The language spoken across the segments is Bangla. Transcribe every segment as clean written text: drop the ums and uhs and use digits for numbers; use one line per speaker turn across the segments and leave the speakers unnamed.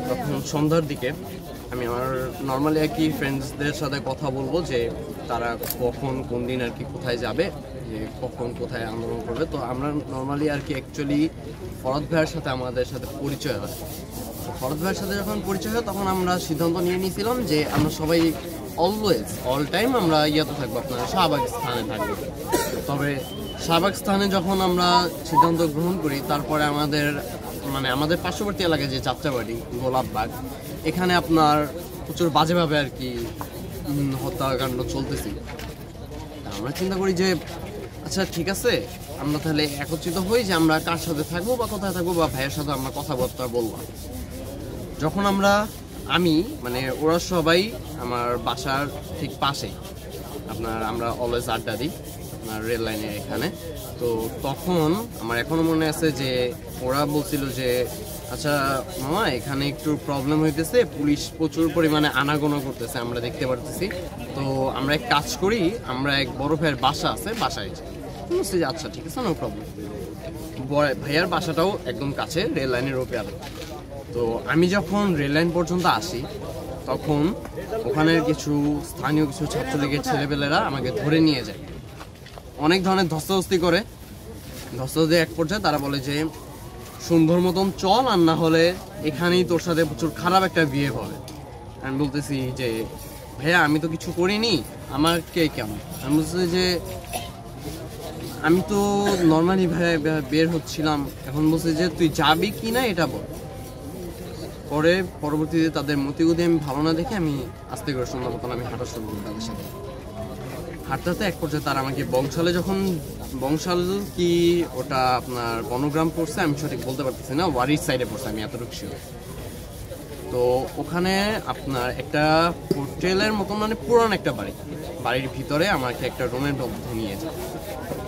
তখন সন্ধ্যার দিকে আমি আমার নর্মালি আর কি ফ্রেন্ডসদের সাথে কথা বলবো যে তারা কখন কোন দিন আর কি কোথায় যাবে, যে কখন কোথায় আন্দোলন করবে। তো আমরা নর্মালি আর কি অ্যাকচুয়ালি ফরদ ভাইয়ের সাথে আমাদের সাথে পরিচয় হয়। ফরদ ভাইয়ের সাথে যখন পরিচয় হয় তখন আমরা সিদ্ধান্ত নিয়ে নিয়েছিলাম যে আমরা সবাই অলওয়েজ অল টাইম আমরা ইয়াতে থাকবো, আপনার শাহবাগ স্থানে থাকবো। তবে শাহবাগ স্থানে যখন আমরা সিদ্ধান্ত গ্রহণ করি, তারপরে আমাদের পার্শ্ববর্তী এলাকায় যে যাত্রাবাড়ি গোলাপবাগ, এখানে আপনার প্রচুর বাজেভাবে আর কি হত্যাকাণ্ড চলতেছিল। আমরা চিন্তা করি যে আচ্ছা ঠিক আছে, আমরা তাহলে একত্রিত হই যে আমরা কার সাথে থাকবো বা কোথায় থাকবো, বা ভাইয়ের সাথে আমরা কথাবার্তা বললাম। যখন ওরা সবাই আমার বাসার ঠিক পাশে, আমরা অলওয়েজ আড্ডা দিই আপনার রেল লাইনের এখানে। তো তখন আমার এখনো মনে আছে যে ওরা বলছিল যে আচ্ছা মামা, এখানে একটু প্রবলেম হইতেছে, পুলিশ প্রচুর পরিমাণে আনাগোনা করতেছে, আমরা দেখতে পারতেছি। তো আমরা এক কাজ করি, আমরা এক বড় ভাইয়ের বাসা আছে, বাসায় যাই। বুঝছি যে আচ্ছা ঠিক আছে, নো প্রবলেম। ভাইয়ার বাসাটাও একদম কাছে, রেল লাইনের ওপরে। তো আমি যখন রেল লাইন পর্যন্ত আসি, তখন ওখানের স্থানীয় কিছু ছাত্রলীগের ছেলেপেলেরা আমাকে ধরে নিয়ে যায়, অনেক ধরনের ধস্তাধস্তি করে। ধস্তাধস্তি এক পর্যায়ে তারা বলে যে সুন্দর মতন চল, আর না হলে এখানেই তোর সাথে প্রচুর খারাপ একটা বিয়ে হবে। আমি বলতেছি যে ভাইয়া আমি তো কিছু করিনি, আমাকে কেমন? আমি বলতেছি যে আমি তো নর্মালি বের হচ্ছিলাম। এখন বলছে যে তুই যাবি কি না এটা বল। পরবর্তীতে তাদের মতিগতি আমি ভালো না দেখে আমি আস্তে করে সুন্দর মতন আমি হাঁটা শুরু করি তাদের সাথে। হাঁটতে এক পর্যায়ে তারা আমাকে বংশাল কি ওটা আপনার বনগ্রাম পড়ছে, আমি সঠিক বলতে পারতেছি না, ওয়ারির সাইডে পড়ছে, আমি এতটুকু শিওর। তো ওখানে আপনার একটা হোটেলের মতন পুরান একটা বাড়ির ভিতরে আমাকে একটা রুমের মধ্যে নিয়ে যায়।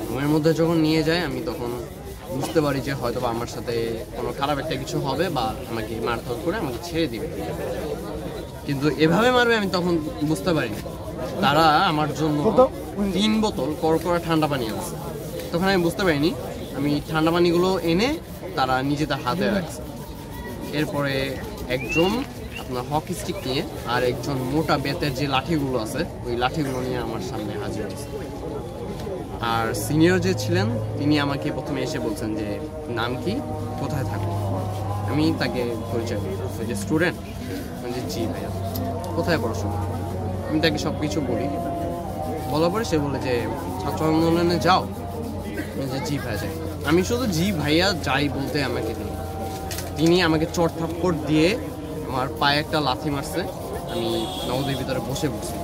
রুমের মধ্যে যখন নিয়ে যায়, আমি তখন বুঝতে পারি যে হয়তো বা আমার সাথে কোনো খারাপ একটা কিছু হবে, বা আমাকে মারধর করে আমাকে ছেড়ে দিবে। কিন্তু এভাবে মারবে আমি তখন বুঝতে পারিনি। তারা আমার জন্য 3 বোতল কড়কড়া ঠান্ডা পানি আনছে। তখন আমি বুঝতে পারিনি, আমি ঠান্ডা পানিগুলো এনে তারা নিজেদের হাতে রাখছে। এরপরে একজন আপনার হকি স্টিক নিয়ে আর একজন মোটা বেতের যে লাঠিগুলো আছে, ওই লাঠিগুলো নিয়ে আমার সামনে হাজির হয়েছে। আর সিনিয়র যে ছিলেন তিনি আমাকে প্রথমে এসে বলছেন যে নাম কি, কোথায় থাকো। আমি তাকে পরিচয় করি যে স্টুডেন্ট। যে জি ভাইয়া। কোথায় পড়াশোনা? আমি তাকে সব কিছু বলি। বলার পরে সে বলে যে ছাত্র আন্দোলনে যাও। যে জি ভাইয়া যাই। আমি শুধু জি ভাইয়া যাই বলতে আমাকে তিনি আমাকে চট থাপ্পড় দিয়ে আমার পায়ে একটা লাথি মারছে। আমি নগদের ভিতরে বসে পড়ছি।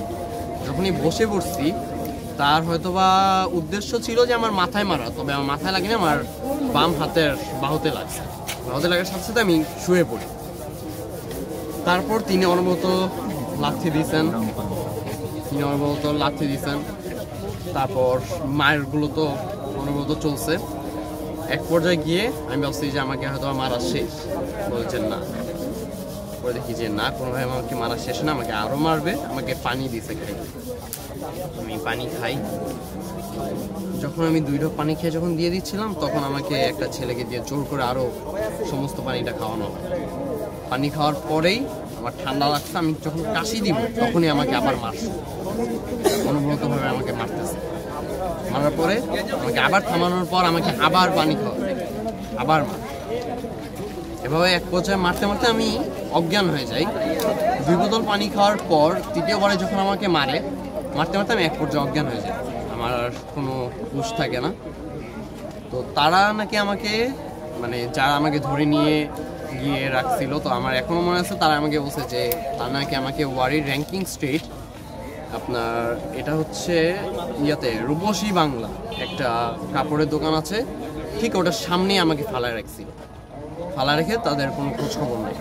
যখনই বসে পড়ছি, তার হয়তোবা উদ্দেশ্য ছিল যে আমার মাথায় মারা, তবে আমার মাথায় লাগেনি, আমার বাম হাতের বাহুতে লাগছে। বাহুতে লাগার সাথে সাথে আমি শুয়ে পড়ি। তারপর তিনি অনবরত লাথি দিয়েছেন। তারপর মায়েরগুলো তো অনবরত চলছে। এক পর্যায়ে গিয়ে আমি ভাবছি যে আমাকে হয়তো মারা শেষ। বলছেন না, পরে দেখি যে না, কোনোভাবে আমাকে মারা শেষ না, আমাকে আরও মারবে। আমাকে পানি দিয়েছে খাই। আমি পানি খাই। যখন আমি 2 ঢোক পানি খেয়ে যখন দিয়ে দিচ্ছিলাম, তখন আমাকে একটা ছেলেকে দিয়ে জোর করে আরও সমস্ত পানিটা খাওয়ানো হয়। পানি খাওয়ার পরেই আমার ঠান্ডা লাগছে। আমি যখন কাশি দিব, তখনই আমাকে আবার মারছে, অনবরতভাবে আমাকে মারতেছে। মারার পরে আমাকে আবার থামানোর পর আমাকে আবার পানি খাওয়াবে, আবার মার। এভাবে এক পর্যায়ে মারতে মারতে আমি অজ্ঞান হয়ে যাই। 2 বোতল পানি খাওয়ার পর তৃতীয়বারে যখন আমাকে মারতে মারতে আমি এক পর্যায়ে অজ্ঞান হয়ে যাই। আমার আর কোনো হুঁশ থাকে না। তো তারা নাকি আমাকে যারা আমাকে ধরে নিয়ে গিয়ে রাখছিল, তো আমার এখনো মনে আছে তারা আমাকে বলছে যে তারা নাকি আমাকে ওয়ারির র্যাঙ্কিং স্ট্রিট, আপনার এটা হচ্ছে রূপসী বাংলা একটা কাপড়ের দোকান আছে, ঠিক ওটার সামনেই আমাকে ফালায় রেখে তাদের কোনো খোঁজ খবর নেই।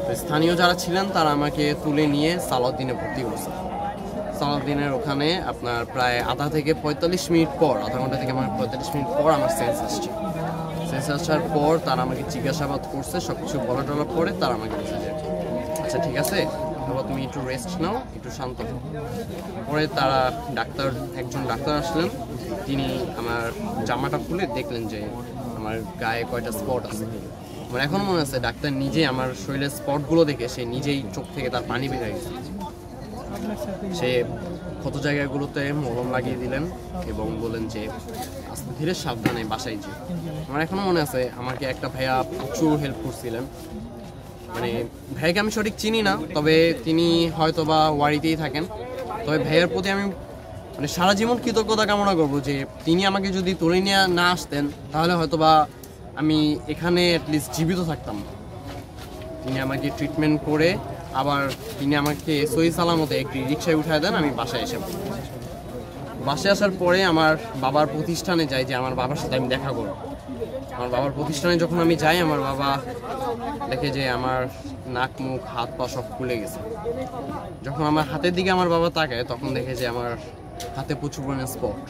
তো স্থানীয় যারা ছিলেন তারা আমাকে তুলে নিয়ে সালাউদ্দিনে ভর্তি করছে। সালাউদ্দিনের ওখানে আপনার প্রায় আধা ঘন্টা থেকে 45 মিনিট পর আমার সেন্স আসছে। সেন্স আসার পর তারা আমাকে জিজ্ঞাসাবাদ করছে, সব কিছু বলা টলার পরে তারা আমাকে বলছে যে আচ্ছা ঠিক আছে, তারপর তুমি একটু রেস্ট নাও, একটু শান্ত হও। পরে তারা একজন ডাক্তার আসলেন। তিনি আমার জামাটা খুলে দেখলেন যে আমার গায়ে কয়টা স্পট আছে। আমার এখনো মনে আছে ডাক্তার নিজে আমার শরীরের স্পটগুলো দেখে সে নিজেই চোখ থেকে তার পানি বের হয়ে গেছে। সে ক্ষত জায়গাগুলোতে মলম লাগিয়ে দিলেন এবং বললেন যে আস্তে ধীরে সাবধানে বাসায় যে। আমার এখনো মনে আছে আমাকে একটা ভাইয়া প্রচুর হেল্প করছিলেন। মানে ভাইয়াকে আমি সঠিক চিনি না, তবে তিনি হয়তো বা ওয়ারিতেই থাকেন। তবে ভাইয়ার প্রতি আমি মানে সারা জীবন কৃতজ্ঞতা কামনা করবো যে তিনি আমাকে যদি তুলে নিয়ে না আসতেন তাহলে হয়তো বা আমি এখানে অ্যাটলিস্ট জীবিত থাকতাম না। তিনি আমাকে ট্রিটমেন্ট করে আবার তিনি আমাকে সহি সালামতে একটি রিক্সায় উঠায় দেন। আমি বাসায় এসে বাসায় আসার পরে আমার বাবার প্রতিষ্ঠানে যাই যে আমার বাবার সাথে আমি দেখা করব। আমার বাবার প্রতিষ্ঠানে যখন আমি যাই আমার বাবা দেখে যে আমার নাক মুখ হাত পা সব খুলে গেছে। যখন আমার হাতের দিকে আমার বাবা তাকায় তখন দেখে যে আমার হাতে প্রচুর পরিমাণে স্পট।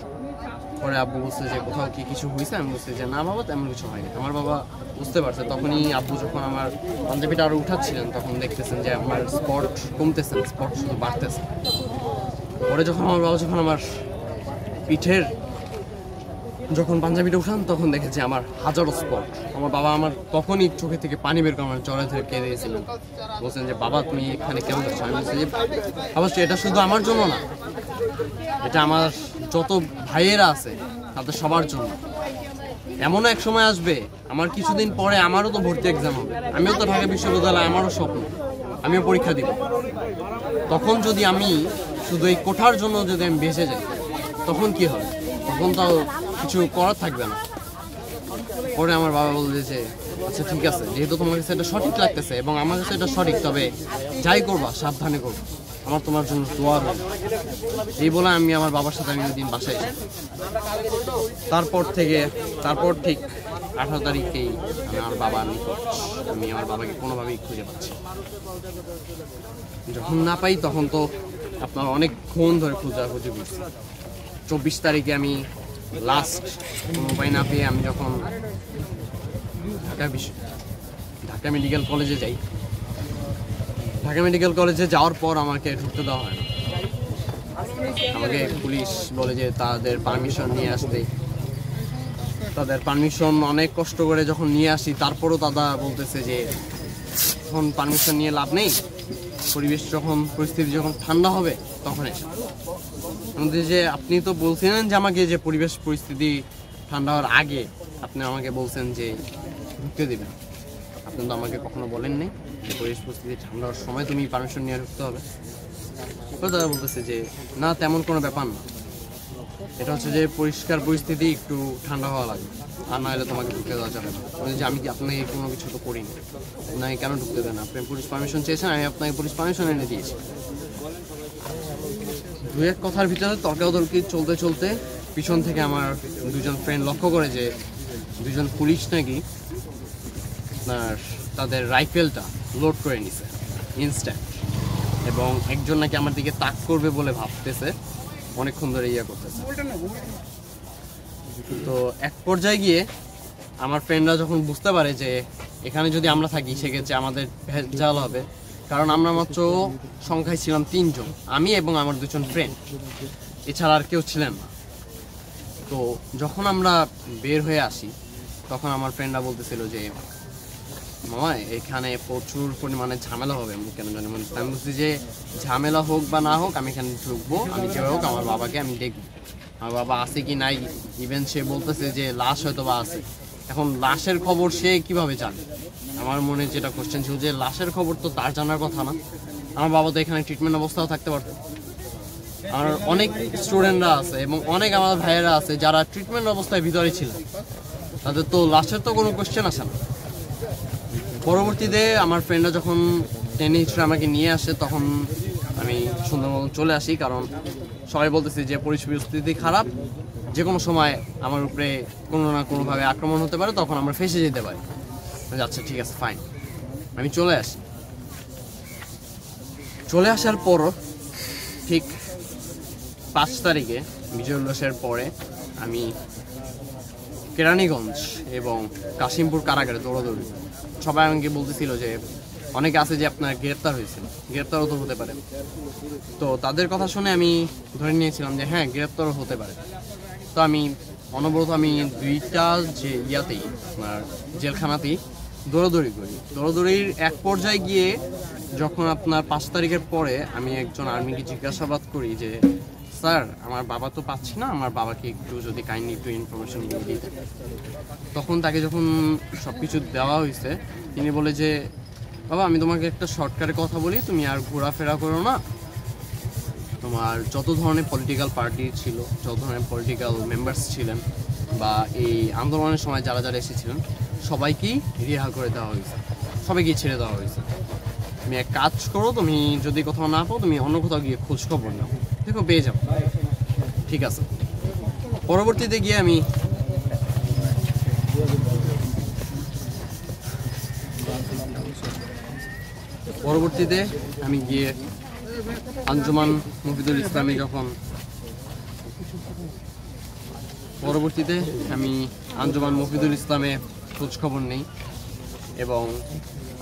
পরে আব্বু বলছে যে কোথাও কি কিছু হয়েছে, আমি বলছি যে না বাবা তেমন কিছু হয়নি। আমার বাবা বুঝতে পারছে। তখনই আব্বু যখন আমার পাঞ্জাবিটা আরও উঠাচ্ছিলেন তখন দেখতেছেন যে আমার স্পট কমতেছে, স্পট শুধু বাড়তেছে। পরে যখন আমার বাবা যখন আমার পিঠের যখন পাঞ্জাবিটা উঠান তখন দেখেছি আমার হাজারো স্পট। আমার বাবা আমার তখনই চোখে থেকে পানি বের করে আমার জড়ে ধরে কেঁদে দিয়েছিলেন। বলছেন যে বাবা তুমি এখানে কেমন যাচ্ছ? আমি বলছি যে অবশ্যই এটা শুধু আমার জন্য না, এটা আমার যত ভাইয়েরা আছে তাদের সবার জন্য। এমনও এক সময় আসবে আমার কিছুদিন পরে আমারও তো ভর্তি এক্সাম হবে, আমিও তো ঢাকা বিশ্ববিদ্যালয়ে, আমারও স্বপ্ন, আমিও পরীক্ষা দিব। তখন যদি আমি শুধু এই কোঠার জন্য যদি আমি বেঁচে যাই তখন কি হবে? তখন তো কিছু করার থাকবে না। পরে আমার বাবা বলছে যে আচ্ছা ঠিক আছে, যেহেতু তোমার কাছে এটা সঠিক লাগতেছে এবং আমার কাছে এটা সঠিক, তবে যাই করবা সাবধানে করবো, আমার তোমার জন্য দোয়া রইল। এই বলে আমি আমার বাবার সাথে আমি ওই দিন বাসায় এসে তারপর ঠিক 18 তারিখেই আমি আমার বাবার নিকট, আমি আমার বাবাকে কোনোভাবেই খুঁজে পাচ্ছি। যখন না পাই তখন তো আপনার অনেকক্ষণ ধরে খোঁজাখুঁজি করছি। 24 তারিখে আমি লাস্ট কোনো উপায় না পেয়ে আমি যখন ঢাকা মেডিকেল কলেজে যাই, ঢাকা মেডিকেল কলেজে যাওয়ার পর আমাকে ঢুকতে দেওয়া হয় না। আমাকে পুলিশ বলে যে তাদের পারমিশন নিয়ে আসতে। তাদের পারমিশন অনেক কষ্ট করে যখন নিয়ে আসি তারপরও দাদা বলতেছে যে এখন পারমিশন নিয়ে লাভ নেই, পরিস্থিতি যখন ঠান্ডা হবে তখন এসে। আমাদের যে আপনি তো বলছিলেন যে আমাকে যে পরিস্থিতি ঠান্ডা হওয়ার আগে আপনি আমাকে বলছেন যে ঢুকতে দেবেন, আপনি তো আমাকে কখনো বলেননি যে পরিস্থিতি ঠান্ডা হওয়ার সময় তুমি পারমিশন নিয়ে ঢুকতে হবে। তো দাদা বলতেছে যে না তেমন কোনো ব্যাপার না, এটা হচ্ছে যে পরিষ্কার পরিস্থিতি একটু ঠান্ডা হওয়া লাগে, আর না হলে তোমাকে ঢুকতে দেওয়া যাবে না। যে আমি আপনাকে কোনো কিছু তো করিনি, আপনাকে কেন ঢুকতে দেন? আপনি পুলিশ পারমিশন চেয়েছেন, আমি আপনাকে পুলিশ পারমিশন এনে দিয়েছি। দু এক কথার ভিতরে তর্কাতর্কি চলতে চলতে পিছন থেকে আমার দুজন ফ্রেন্ড লক্ষ্য করে যে দুজন পুলিশ নাকি তাদের রাইফেলটা লোড করে নিছে ইনস্ট্যান্ট, এবং একজন নাকি আমার দিকে তাক করবে বলে ভাবতেছে, অনেকক্ষণ ধরে করতেছে। তো এক পর্যায়ে গিয়ে আমার ফ্রেন্ডরা যখন বুঝতে পারে যে এখানে যদি আমরা থাকি সেক্ষেত্রে আমাদের ভেজাল হবে, কারণ আমরা মাত্র সংখ্যায় ছিলাম 3 জন, আমি এবং আমার 2 জন ফ্রেন্ড, এছাড়া আর কেউ ছিলেন না। তো যখন আমরা বের হয়ে আসি তখন আমার ফ্রেন্ডরা বলতেছিল যে মামা এখানে প্রচুর পরিমাণে ঝামেলা হবে, আমি কেন জানি। আমি বলছি যে ঝামেলা হোক বা না হোক আমি এখানে ঢুকবো, আমি যেভাবে হোক আমার বাবাকে আমি দেখবো, আমার বাবা আছে কি নাই। ইভেন সে বলতেছে যে লাশ হয়তো বা আছে। এখন লাশের খবর সে কিভাবে জানে? আমার মনে যেটা কোশ্চেন ছিল যে লাশের খবর তো তার জানার কথা না, আমার বাবা তো এখানে ট্রিটমেন্ট অবস্থাও থাকতে পারতো। আর অনেক স্টুডেন্টরা আছে এবং অনেক আমার ভাইয়েরা আছে যারা ট্রিটমেন্ট অবস্থায় ভিতরে ছিল, তাদের তো লাশের তো কোনো কোশ্চেন আসে না। পরবর্তীতে আমার ফ্রেন্ডরা যখন টেনে হিস্ট্রি আমাকে নিয়ে আসে তখন আমি সুন্দর মতন চলে আসি, কারণ সবাই বলতেছে যে পরিস্থিতি খারাপ, যে কোনো সময় আমার উপরে কোনো না কোনোভাবে আক্রমণ হতে পারে, তখন আমরা ফেঁসে যেতে পারি। আচ্ছা ঠিক আছে ফাইন, আমি চলে আসি। চলে আসার পর ঠিক 5 তারিখে বিজয় উল্লাসের পরে আমি কেরানীগঞ্জ এবং কাশিমপুর কারাগারে দৌড়াদৌড়ি। সবাই আমাকে বলতেছিল যে অনেকে আছে যে আপনার গ্রেপ্তার হয়েছিল, গ্রেপ্তারও তো হতে পারে। তো তাদের কথা শুনে আমি ধরে নিয়েছিলাম যে হ্যাঁ গ্রেপ্তারও হতে পারে। তো আমি অনবরত আমি 2টা যে জেলখানাতেই দৌড়াদৌড়ির এক পর্যায়ে গিয়ে যখন আপনার 5 তারিখের পরে আমি একজন আর্মিকে জিজ্ঞাসাবাদ করি যে স্যার আমার বাবা তো পাচ্ছি না, আমার বাবাকে একটু যদি কাইন্ডলি একটু ইনফরমেশন দিয়ে দিতে। তখন তাকে যখন সব কিছু দেওয়া হয়েছে তিনি বলে যে বাবা আমি তোমাকে একটা শর্টকাটে কথা বলি, তুমি আর ঘোরাফেরা করো না, তোমার যত ধরনের পলিটিক্যাল পার্টি ছিল, যত ধরনের পলিটিক্যাল মেম্বার্স ছিলেন বা এই আন্দোলনের সময় যারা যারা এসেছিলেন সবাইকেই রিহা করে দেওয়া হয়েছে, সবাইকেই ছেড়ে দেওয়া হয়েছে। তুমি এক কাজ করো, তুমি যদি কোথাও না পাও তুমি অন্য কোথাও গিয়ে খোঁজ খবর নাও, দেখো পেয়ে যাও। ঠিক আছে। পরবর্তীতে গিয়ে আমি গিয়ে আঞ্জুমান মুফিদুল ইসলামে খোঁজ খবর নেই এবং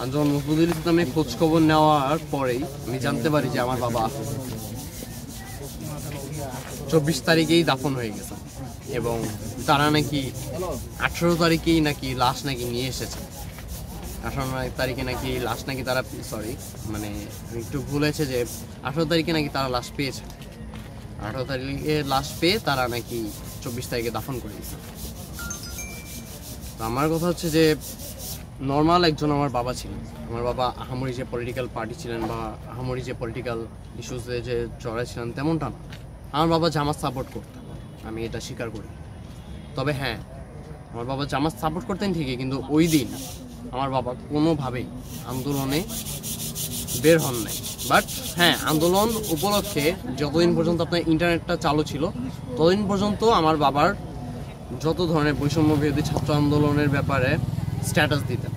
আঞ্জুমান মুফিদুল ইসলামে খোঁজ খবর নেওয়ার পরেই আমি জানতে পারি যে আমার বাবা 24 তারিখেই দাফন হয়ে গেছে এবং তারা নাকি 18 তারিখেই নাকি লাশ নাকি নিয়ে এসেছে। 18 তারিখে নাকি লাশ নাকি তারা আমি একটু ভুল হয়েছে যে 18 তারিখে নাকি তারা লাশ পেয়েছে। 18 তারিখে লাশ পেয়ে তারা নাকি 24 তারিখে দাফন করে দিয়েছে। তো আমার কথা হচ্ছে যে নর্মাল একজন আমার বাবা ছিলেন। আমার বাবা আহামরি যে পলিটিক্যাল পার্টি ছিলেন বা আহামরি যে পলিটিক্যাল ইস্যুসে যে জড়াই ছিলেন তেমনটা না। আমার বাবা জামাত সাপোর্ট করতেন, আমি এটা স্বীকার করি। তবে হ্যাঁ, আমার বাবা জামাত সাপোর্ট করতেন ঠিকই, কিন্তু ওই দিন আমার বাবা কোনোভাবেই আন্দোলনে বের হন নাই। বাট হ্যাঁ, আন্দোলন উপলক্ষে যতদিন পর্যন্ত আপনার ইন্টারনেটটা চালু ছিল ততদিন পর্যন্ত আমার বাবার যত ধরনের বৈষম্য বিরোধী ছাত্র আন্দোলনের ব্যাপারে স্ট্যাটাস দিতেন,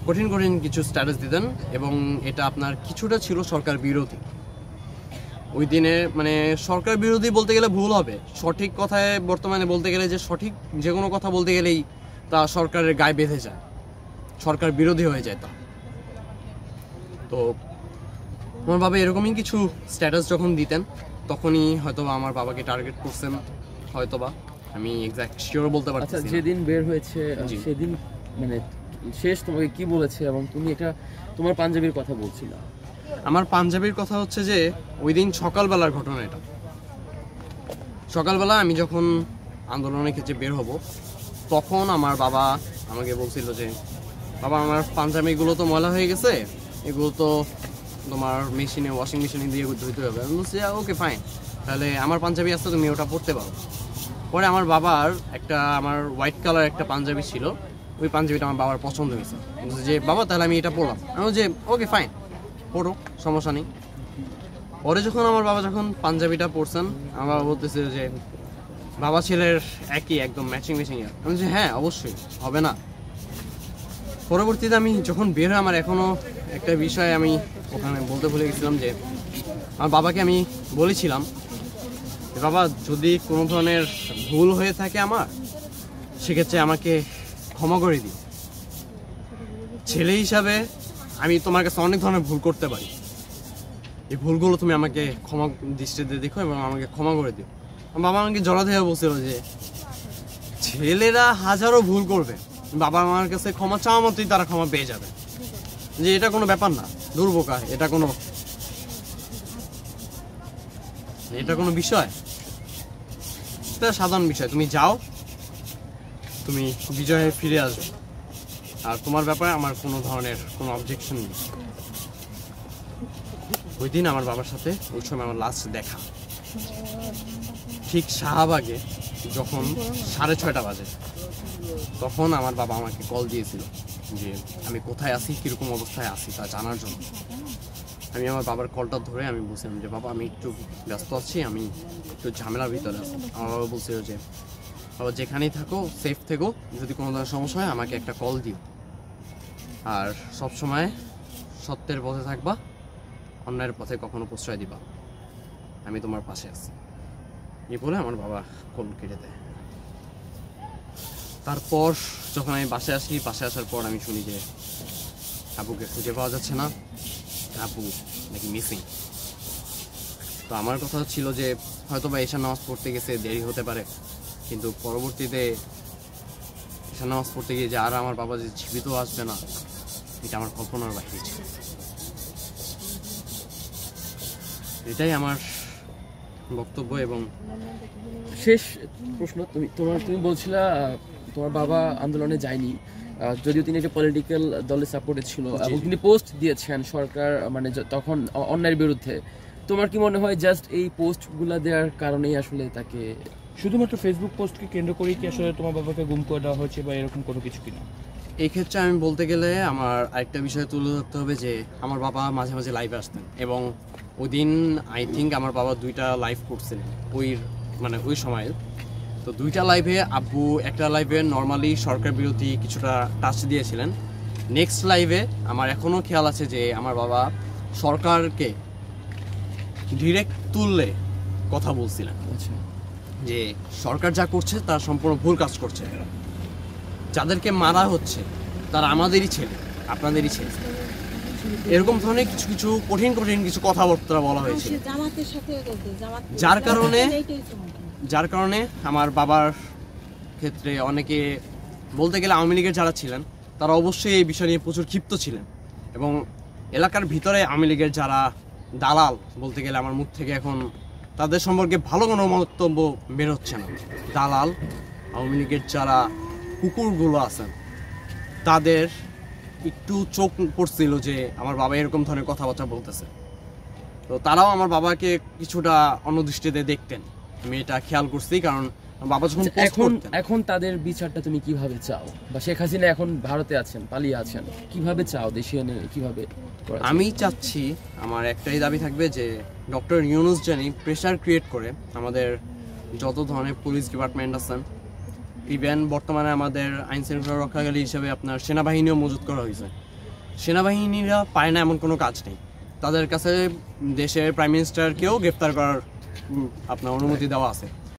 কঠিন কঠিন কিছু স্ট্যাটাস দিতেন এবং এটা আপনার কিছুটা ছিল সরকার বিরোধী। ওই দিনে সরকার বিরোধী বলতে গেলে ভুল হবে, সঠিক কথায় বর্তমানে বলতে গেলে যে সঠিক যে কোনো কথা বলতে গেলেই তা সরকারের গায়ে বেঁধে যায়, সরকার বিরোধী হয়ে যায় তা। তো আমার বাবা এরকমই কিছু স্ট্যাটাস যখন দিতেন তখনই হয়তোবা আমার বাবাকে টার্গেট করছেন, হয়তোবা আমি এক্স্যাক্ট শিওর বলতে পারছি না।
যেদিন বের হয়েছে সেদিন শেষ তোমাকে কি বলেছে এবং তুমি এটা তোমার পাঞ্জাবির কথা বলছিল?
আমার পাঞ্জাবির কথা হচ্ছে যে ওই দিন সকালবেলার ঘটনা। এটা সকালবেলা আমি যখন আন্দোলনের ক্ষেত্রে বের হব তখন আমার বাবা আমাকে বলছিল যে বাবা আমার পাঞ্জাবিগুলো তো ময়লা হয়ে গেছে, এগুলো তো তোমার মেশিনে ওয়াশিং মেশিনে দিয়ে ধুইতে হবে। আমি বলছি ওকে ফাইন, তাহলে আমার পাঞ্জাবি আসতে তুমি ওটা পরতে পারো। পরে আমার বাবার আমার হোয়াইট কালার একটা পাঞ্জাবি ছিল, ওই পাঞ্জাবিটা আমার বাবার পছন্দ হয়েছে, যে বাবা তাহলে আমি এটা পরলাম। আমি যে ওকে ফাইন পরো, সমস্যা নেই। পরে যখন আমার বাবা পাঞ্জাবিটা পরছেন আমার বাবা বলতেছে যে বাবা ছেলের একই একদম ম্যাচিং। আমি যে হ্যাঁ অবশ্যই, হবে না। পরবর্তীতে আমি যখন বের হয়ে আমার এখনো একটা বিষয় আমি ওখানে বলতে ভুলে গেছিলাম যে আমার বাবাকে আমি বলেছিলাম যে বাবা যদি কোনো ধরনের ভুল হয়ে থাকে আমার, সেক্ষেত্রে আমাকে ক্ষমা করে দিই। ছেলে হিসাবে আমি তোমার কাছে অনেক ধরনের ভুল করতে পারি, এই ভুলগুলো তুমি আমাকে ক্ষমা দৃষ্টিতে দেখো এবং আমাকে ক্ষমা করে দিও। বাবা আমাকে জড়া দিয়ে বলছিল যে ছেলেরা হাজারো ভুল করবে, বাবা আমার কাছে ক্ষমা চাওয়া মতোই তারা ক্ষমা পেয়ে যাবে, যে এটা কোনো ব্যাপার না, দুর্বোকা, এটা কোনো বিষয়, এটা সাধারণ বিষয়, তুমি যাও, তুমি বিজয়ে ফিরে আসবে, আর তোমার ব্যাপারে আমার কোনো ধরনের কোনো অবজেকশন নেই। ওই দিন আমার বাবার সাথে ওই সময় আমার লাস্ট দেখা ঠিক শাহবাগে যখন 6:30 বাজে, তখন আমার বাবা আমাকে কল দিয়েছিল যে আমি কোথায় আছি, কীরকম অবস্থায় আছি তা জানার জন্য। আমি আমার বাবার কলটা ধরে আমি বলছিলাম যে বাবা আমি একটু ব্যস্ত আছি, আমি একটু ঝামেলার ভিতরে আছি। আমার বাবা বলছিল যে বাবা যেখানেই থাকো সেফ থেকো, যদি কোনো ধরনের সমস্যা হয় আমাকে একটা কল দিও, আর সবসময় সত্যের পথে থাকবা, অন্যায়ের পথে কখনো প্রশ্রয় দিবা, আমি তোমার পাশে আছি। এই বলে আমার বাবা কল কেটে দেয়। তারপর যখন আমি বাসায় আসার পর আমি শুনি যে আবুকে খুঁজে পাওয়া যাচ্ছে না, আবু নাকি মিসিং। তো আমার কথা ছিল যে হয়তো বা এশার নামাজ পড়তে গেছে, দেরি হতে পারে, কিন্তু পরবর্তীতে এশার নামাজ পড়তে গিয়ে যে আর আমার বাবা যে জীবিত আসবে না এটা আমার কল্পনার বাইরে ছিল। এটাই আমার বক্তব্য। এবং
শেষ প্রশ্ন, তুমি বলছিলা তোমার বাবা আন্দোলনে যায়নি, যদিও তিনি একটা পলিটিক্যাল দলের সাপোর্টে ছিল এবং তিনি পোস্ট দিয়েছেন সরকার মানে তখন অন্যায়ের বিরুদ্ধে। তোমার কি মনে হয় জাস্ট এই পোস্টগুলো দেওয়ার কারণেই আসলে তাকে,
শুধুমাত্র ফেসবুক পোস্টকে কেন্দ্র করেই কি আসলে তোমার বাবাকে গুম করে দেওয়া হয়েছে বা এরকম কোনো কিছু কিনা?
এই ক্ষেত্রে আমি বলতে গেলে আমার আরেকটা বিষয় তুলে ধরতে হবে যে আমার বাবা মাঝে মাঝে লাইভে আসতেন এবং ওই দিন আই থিঙ্ক আমার বাবা 2টা লাইভ করছিলেন ওই সময়ে। তো 2টা লাইভে আব্বু একটা লাইভে নর্মালি সরকার বিরোধী কিছুটা টাচ দিয়েছিলেন, নেক্সট লাইভে আমার এখনও খেয়াল আছে যে আমার বাবা সরকারকে ডিরেক্ট তুললে কথা বলছিলেন যে সরকার যা করছে তার সম্পূর্ণ ভুল কাজ করছে, যাদেরকে মারা হচ্ছে তারা আমাদেরই ছেলে, আপনাদেরই ছেলে, এরকম ধরনের কিছু কিছু কঠিন কঠিন কিছু কথাবার্তা বলা হয়েছে, যার কারণে আমার বাবার ক্ষেত্রে অনেকে বলতে গেলে আওয়ামী লীগের যারা ছিলেন তারা অবশ্যই এই বিষয় নিয়ে প্রচুর ক্ষিপ্ত ছিলেন এবং এলাকার ভিতরে আওয়ামী লীগের যারা দালাল বলতে গেলে আমার মুখ থেকে এখন তাদের সম্পর্কে ভালো কোনো মন্তব্য বের হচ্ছে না, দালাল আওয়ামী লীগের যারা কুকুরগুলো আছেন তাদের একটু চোখ পড়ছিল যে আমার বাবা এরকম ধরনের কথাবার্তা বলতেছে। তো তারাও আমার বাবাকে কিছুটা অন্যদৃষ্টিতে দেখতেন, আমি এটা খেয়াল করছি। কারণ বাবা যখন
এখন তাদের বিচারটা তুমি কিভাবে চাও, বা শেখ হাসিনা এখন ভারতে আছেন, পালিয়ে আছেন, কিভাবে চাও দেশে এনে কিভাবে?
আমি চাচ্ছি, আমার একটাই দাবি থাকবে যে ডক্টর ইউনূস জানি প্রেশার ক্রিয়েট করে আমাদের যত ধরনের পুলিশ ডিপার্টমেন্ট আছেন, ইভেন বর্তমানে আমাদের আইন শৃঙ্খলা রক্ষাকারী হিসেবে আপনার সেনাবাহিনীও মজুত করা হয়েছে, সেনাবাহিনীরা পায় না এমন কোনো কাজ নেই, তাদের কাছে দেশের প্রাইম মিনিস্টারকেও গ্রেফতার করার আপনার অনুমতি দেওয়া আছে।